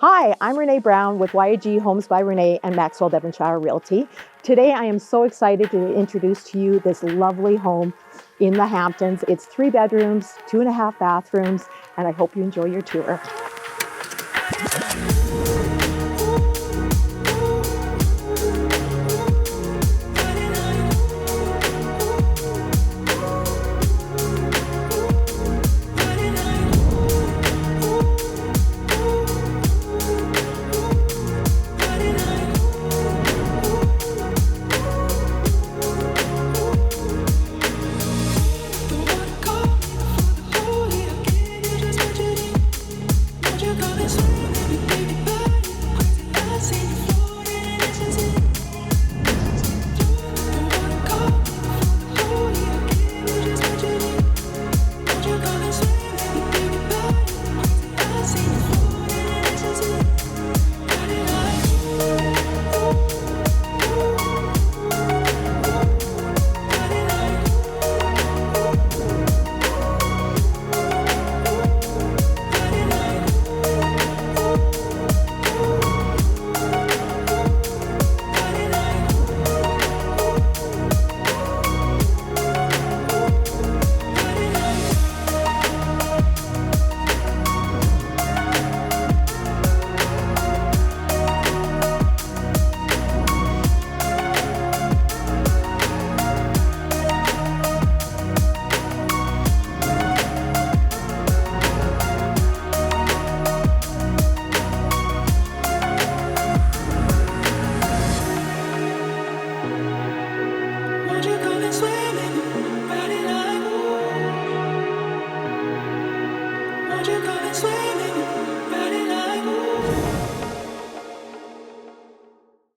Hi, I'm Renee Brown with YG Homes by Renee and Maxwell Devonshire Realty. Today I am so excited to introduce to you this lovely home in the Hamptons. It's 3 bedrooms, 2.5 bathrooms, and I hope you enjoy your tour.